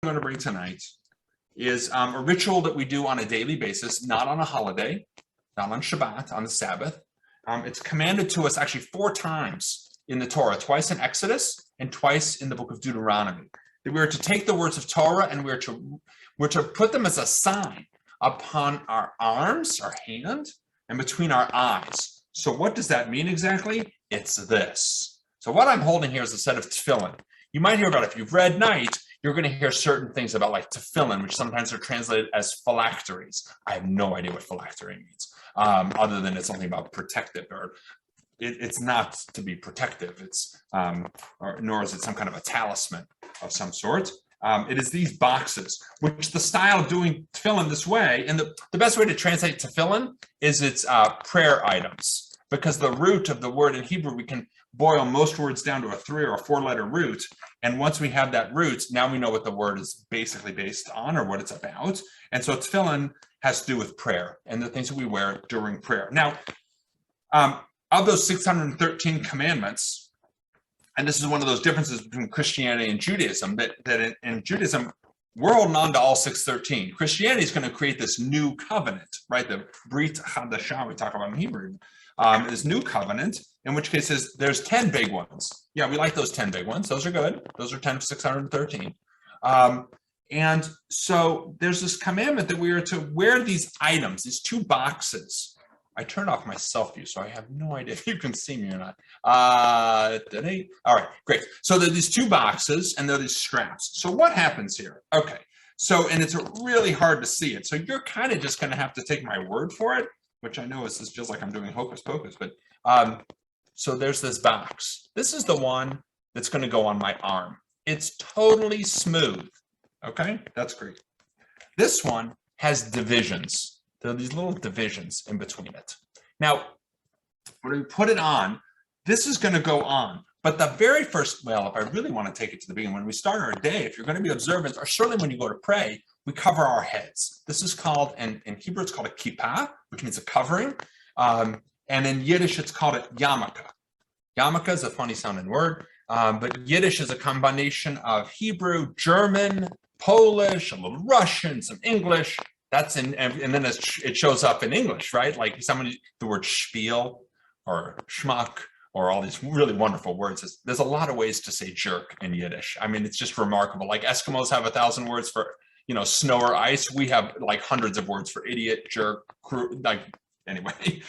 I'm going to bring tonight is a ritual that we do on a daily basis, not on a holiday, not on Shabbat, on the Sabbath. It's commanded to us actually 4 times in the Torah, twice in Exodus and twice in the book of Deuteronomy. That we are to take the words of Torah and we're to put them as a sign upon our arms, our hand, and between our eyes. So what does that mean exactly? It's this. So what I'm holding here is a set of tefillin. You might hear about it. If you've read Night, you're going to hear certain things about like tefillin, which sometimes are translated as phylacteries. I have no idea what phylactery means, other than it's something about protective, or it's not to be protective. It's nor is it some kind of a talisman of some sort. It is these boxes, which the style of doing tefillin this way, and the best way to translate tefillin is it's prayer items, because the root of the word in Hebrew, we can boil most words down to a 3 or 4 letter root. And once we have that root, now we know what the word is basically based on or what it's about. And so tefillin has to do with prayer and the things that we wear during prayer. Now, of those 613 commandments, and this is one of those differences between Christianity and Judaism, that in Judaism, we're holding on to all 613. Christianity is going to create this new covenant, right? The Brit Hadashah we talk about in Hebrew, this new covenant, in which case there's 10 big ones. Yeah, we like those 10 big ones. Those are good. Those are 10 of 613. And so there's this commandment that we are to wear these items, these 2 boxes. I turned off my self-view, so I have no idea if you can see me or not. All right, great. So there are these 2 boxes, and there are these straps. So what happens here? Okay, so, and it's really hard to see it. So you're kind of just going to have to take my word for it, which I know this feels like I'm doing hocus pocus, but so there's this box. This is the one that's going to go on my arm. It's totally smooth. Okay, that's great. This one has divisions. There are these little divisions in between it. Now, when we put it on, this is going to go on. But the very first, well, if I really want to take it to the beginning, when we start our day, if you're going to be observant, or certainly when you go to pray, we cover our heads. This is called, in Hebrew, it's called a kippah, which means a covering. And in Yiddish, it's called a yarmulke. Yarmulke is a funny sounding word, but Yiddish is a combination of Hebrew, German, Polish, a little Russian, some English. That's in, and then it shows up in English, right? Like the word spiel or schmuck or all these really wonderful words. There's a lot of ways to say jerk in Yiddish. I mean, it's just remarkable. Like Eskimos have 1,000 words for, snow or ice. We have like hundreds of words for idiot, jerk, anyway.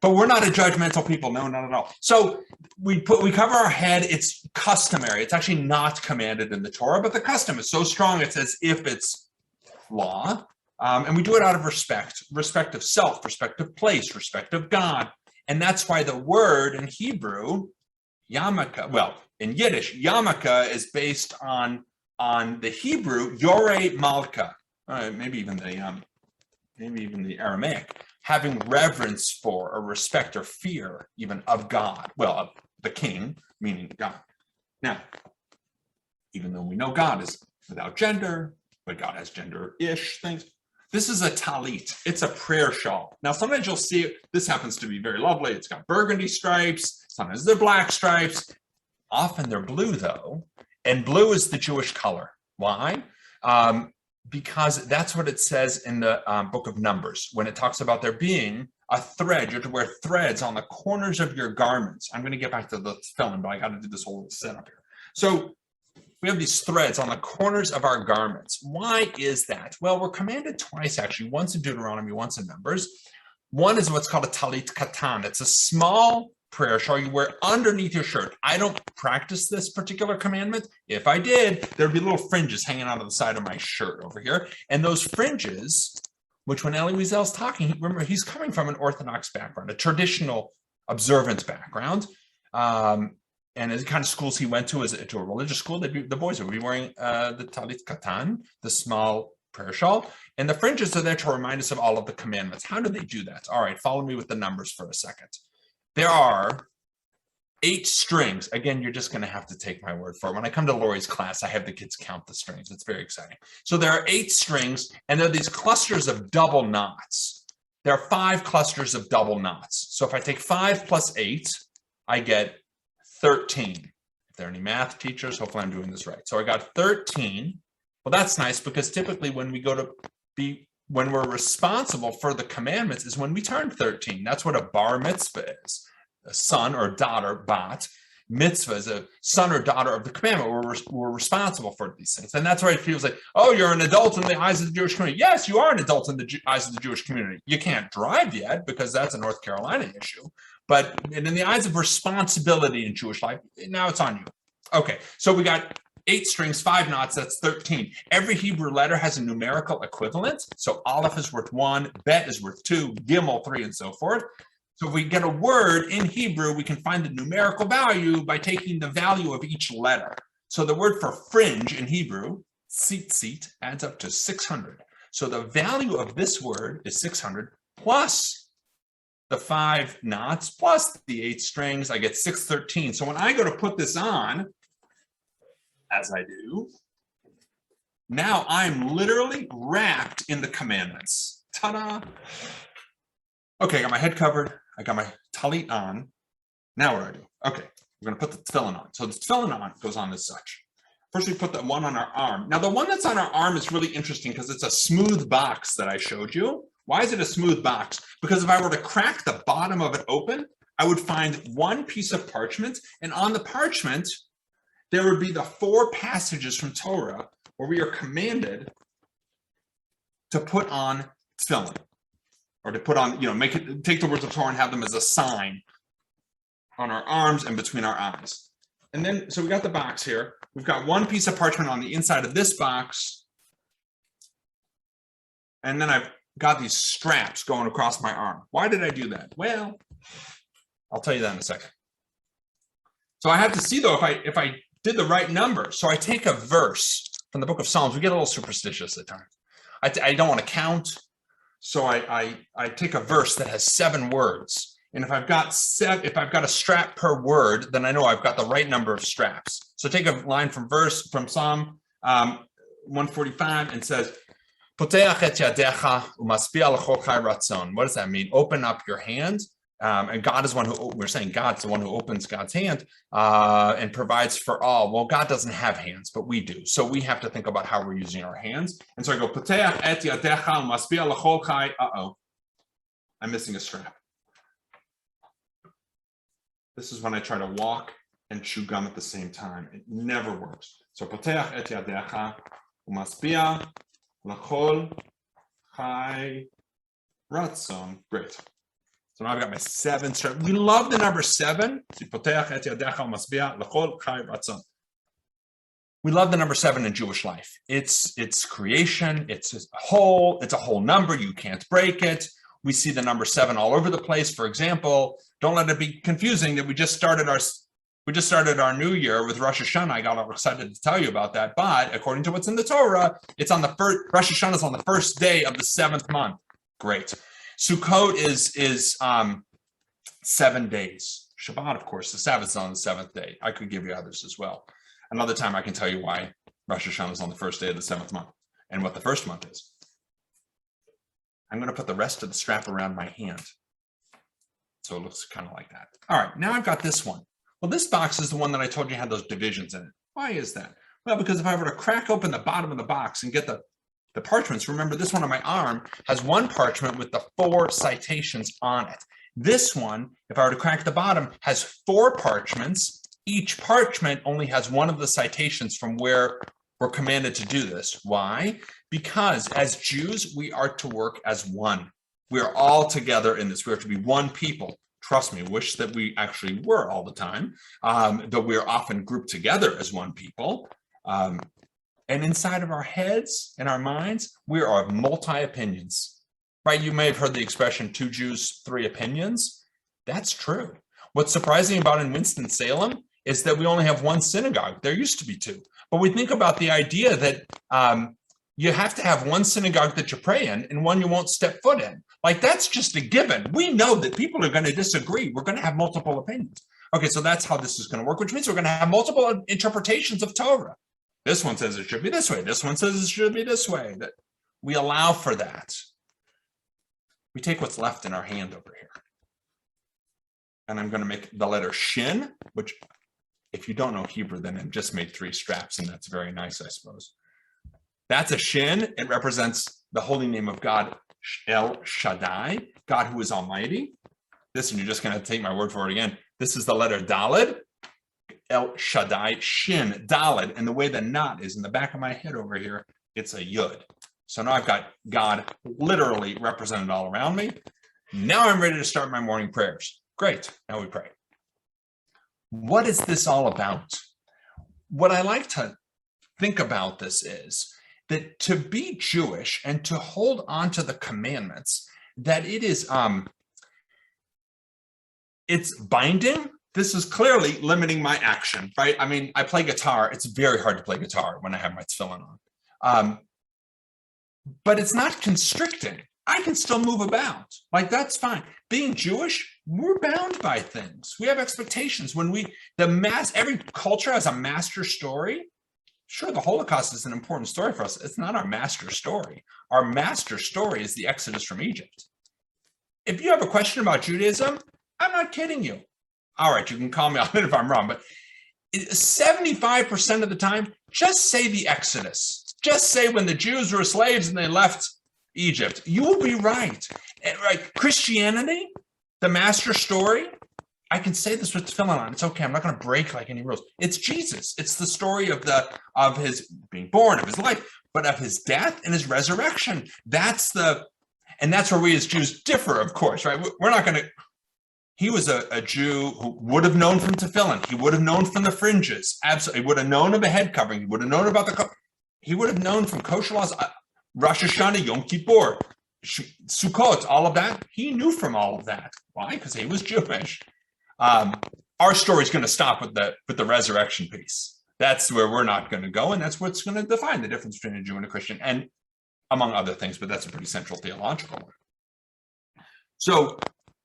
But we're not a judgmental people. No, not at all. So we cover our head. It's customary. It's actually not commanded in the Torah, but the custom is so strong. It's as if it's law. And we do it out of respect of self, respect of place, respect of God. And that's why the word in Hebrew, yarmulke, well, in Yiddish, yarmulke is based on the Hebrew, yoreh malka, maybe even the Aramaic, having reverence for or respect or fear even of God, well, of the king, meaning God. Now, even though we know God is without gender, but God has gender-ish things, this is a talit. It's a prayer shawl. Now, sometimes you'll see it. This happens to be very lovely. It's got burgundy stripes. Sometimes they're black stripes. Often they're blue, though. And blue is the Jewish color. Why? Because that's what it says in the book of Numbers, when it talks about there being a thread. You're to wear threads on the corners of your garments. I'm going to get back to the film, but I got to do this whole setup here. So we have these threads on the corners of our garments. Why is that? Well, we're commanded twice, actually, once in Deuteronomy, once in Numbers. One is what's called a talit katan. It's a small prayer shawl you wear underneath your shirt. I don't practice this particular commandment. If I did, there'd be little fringes hanging out of the side of my shirt over here. And those fringes, which when Elie Wiesel's talking, remember, he's coming from an Orthodox background, a traditional observance background. And the kind of schools he went to to a religious school, the boys would be wearing the talit katan, the small prayer shawl. And the fringes are there to remind us of all of the commandments. How do they do that? All right, follow me with the numbers for a second. There are 8 strings. Again, you're just going to have to take my word for it. When I come to Lori's class, I have the kids count the strings. It's very exciting. So there are 8 strings, and there are these clusters of double knots. There are 5 clusters of double knots. So if I take 5 plus 8, I get 13. If there any math teachers? Hopefully I'm doing this right. So I got 13. Well, that's nice because typically when when we're responsible for the commandments is when we turn 13. That's what a bar mitzvah is. A son or daughter, bat. Mitzvah is a son or daughter of the commandment. We're responsible for these things. And that's why it feels like, oh, you're an adult in the eyes of the Jewish community. Yes, you are an adult in the eyes of the Jewish community. You can't drive yet because that's a North Carolina issue. But in the eyes of responsibility in Jewish life, now it's on you. Okay, so we got 8 strings, 5 knots, that's 13. Every Hebrew letter has a numerical equivalent. So Aleph is worth 1, Bet is worth 2, Gimel 3, and so forth. So if we get a word in Hebrew, we can find the numerical value by taking the value of each letter. So the word for fringe in Hebrew, tzitzit, adds up to 600. So the value of this word is 600 plus the 5 knots plus the 8 strings. I get 613. So when I go to put this on, as I do, now I'm literally wrapped in the commandments. Ta-da! Okay, I got my head covered. I got my talit on. Now what do I do? Okay, we're going to put the tefillin on. So the tefillin on goes on as such. First, we put the one on our arm. Now, the one that's on our arm is really interesting because it's a smooth box that I showed you. Why is it a smooth box? Because if I were to crack the bottom of it open, I would find one piece of parchment, and on the parchment, there would be the 4 passages from Torah where we are commanded to put on tefillin. Or to put on, take the words of Torah and have them as a sign on our arms and between our eyes. And then, so we got the box here. We've got one piece of parchment on the inside of this box. And then I've got these straps going across my arm. Why did I do that? Well, I'll tell you that in a second. So I have to see, though, if I did the right number. So I take a verse from the book of Psalms. We get a little superstitious at times. I don't want to count. So I take a verse that has 7 words, and if I've got a strap per word, then I know I've got the right number of straps. So take a line from Psalm 145 and says, "Poteach et yadecha umaspia l'chol chai ratzon." What does that mean? Open up your hand, and God is we're saying God's the one who opens God's hand and provides for all. Well, God doesn't have hands, but we do. So we have to think about how we're using our hands. And so I go, Poteach et yadecha umaspia l'chol chai. Uh-oh, I'm missing a strap. This is when I try to walk and chew gum at the same time. It never works. So Poteach et yadecha umaspia l'chol chai ratzon. Great. So now I've got my 7 straps. We love the number 7. We love the number 7 in Jewish life. It's creation. It's a whole number. You can't break it. We see the number 7 all over the place. For example, don't let it be confusing that we just started our new year with Rosh Hashanah. I got all excited to tell you about that. But according to what's in the Torah, it's on the first. Rosh Hashanah is on the first day of the 7th month. Great. Sukkot is 7 days. Shabbat, of course, the Sabbath is on the 7th day. I could give you others as well. Another time I can tell you why Rosh Hashanah is on the first day of the 7th month and what the first month is. I'm going to put the rest of the strap around my hand. So it looks kind of like that. All right, now I've got this one. Well, this box is the one that I told you had those divisions in it. Why is that? Well, because if I were to crack open the bottom of the box and get the parchments, remember this one on my arm has one parchment with the 4 citations on it. This one, if I were to crack the bottom, has 4 parchments. Each parchment only has one of the citations from where we're commanded to do this. Why? Because as Jews, we are to work as one. We are all together in this. We are to be one people. Trust me, wish that we actually were all the time, though we are often grouped together as one people. And inside of our heads and our minds, we are of multi-opinions, right? You may have heard the expression, 2 Jews, 3 opinions. That's true. What's surprising about in Winston-Salem is that we only have 1 synagogue. There used to be 2. But we think about the idea that you have to have 1 synagogue that you pray in and 1 you won't step foot in. Like, that's just a given. We know that people are going to disagree. We're going to have multiple opinions. Okay, so that's how this is going to work, which means we're going to have multiple interpretations of Torah. This one says it should be this way. This one says it should be this way. That we allow for that. We take what's left in our hand over here. And I'm going to make the letter shin, which If you don't know Hebrew, then it just made 3 straps, and that's very nice, I suppose. That's a shin. It represents the holy name of God, El Shaddai, God who is almighty. This, and you're just going to take my word for it again. This is the letter Daled, El Shaddai, Shin, Daled. And the way the knot is in the back of my head over here, it's a Yud. So now I've got God literally represented all around me. Now I'm ready to start my morning prayers. Great. Now we pray. What is this all about? What I like to think about this is that to be Jewish and to hold on to the commandments, that it is, it's binding. This is clearly limiting my action, right? I mean, I play guitar. It's very hard to play guitar when I have my tefillin on. But it's not constricting. I can still move about. Like, that's fine. Being Jewish, we're bound by things. We have expectations. When every culture has a master story. Sure, the Holocaust is an important story for us. It's not our master story. Our master story is the Exodus from Egypt. If you have a question about Judaism, I'm not kidding you. All right, you can call me out if I'm wrong, but 75% of the time, just say the Exodus. Just say when the Jews were slaves and they left Egypt. You will be right. Right? Christianity, the master story, I can say this with tefillin on. It's okay. I'm not going to break like any rules. It's Jesus. It's the story of his being born, of his life, but of his death and his resurrection. That's where we as Jews differ, of course, right? We're not going to. He was a Jew who would have known from tefillin. He would have known from the fringes. Absolutely. He would have known of a head covering. He would have known about he would have known from kosher laws, Rosh Hashanah, Yom Kippur, Sukkot, all of that. He knew from all of that. Why? Because he was Jewish. Our story is going to stop with the resurrection piece. That's where we're not going to go, and that's what's going to define the difference between a Jew and a Christian, and among other things, but that's a pretty central theological one.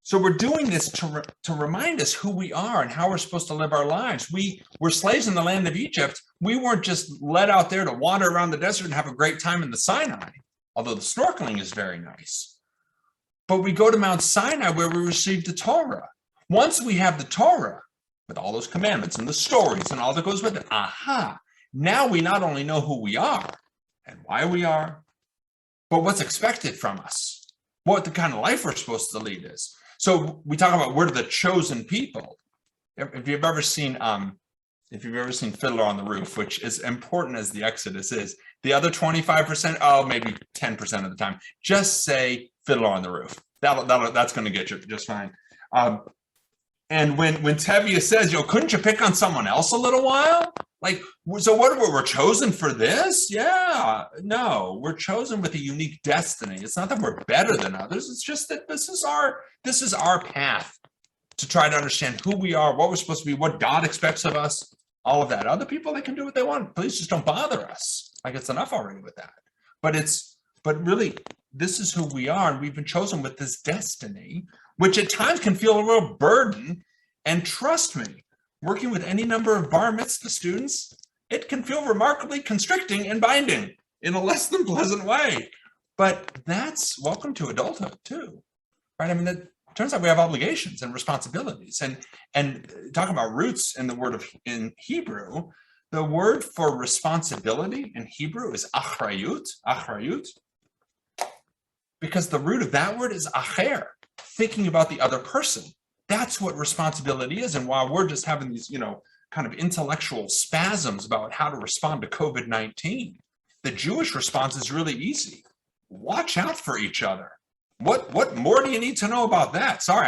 So we're doing this to remind us who we are and how we're supposed to live our lives. We were slaves in the land of Egypt. We weren't just led out there to wander around the desert and have a great time in the Sinai, although the snorkeling is very nice. But we go to Mount Sinai where we received the Torah. Once we have the Torah with all those commandments and the stories and all that goes with it, now we not only know who we are and why we are, but what's expected from us, what the kind of life we're supposed to lead is. So we talk about we're the chosen people. If you've ever seen Fiddler on the Roof, which is important as the Exodus is, the other 25%, maybe 10% of the time, just say Fiddler on the Roof. That's going to get you just fine. And when Tevye says, couldn't you pick on someone else a little while? Like, so what, we're chosen for this? Yeah, no, we're chosen with a unique destiny. It's not that we're better than others. It's just that this is our path to try to understand who we are, what we're supposed to be, what God expects of us, all of that. Other people, they can do what they want. Please just don't bother us. Like, it's enough already with that. But really, this is who we are, and we've been chosen with this destiny, which at times can feel a real burden. And trust me, working with any number of bar mitzvah students, it can feel remarkably constricting and binding in a less than pleasant way. But that's welcome to adulthood too, right? I mean, it turns out we have obligations and responsibilities. And talking about roots in the word in Hebrew, the word for responsibility in Hebrew is achrayut, because the root of that word is acher, thinking about the other person. That's what responsibility is. And while we're just having these, kind of intellectual spasms about how to respond to COVID-19, the Jewish response is really easy. Watch out for each other. What more do you need to know about that? Sorry.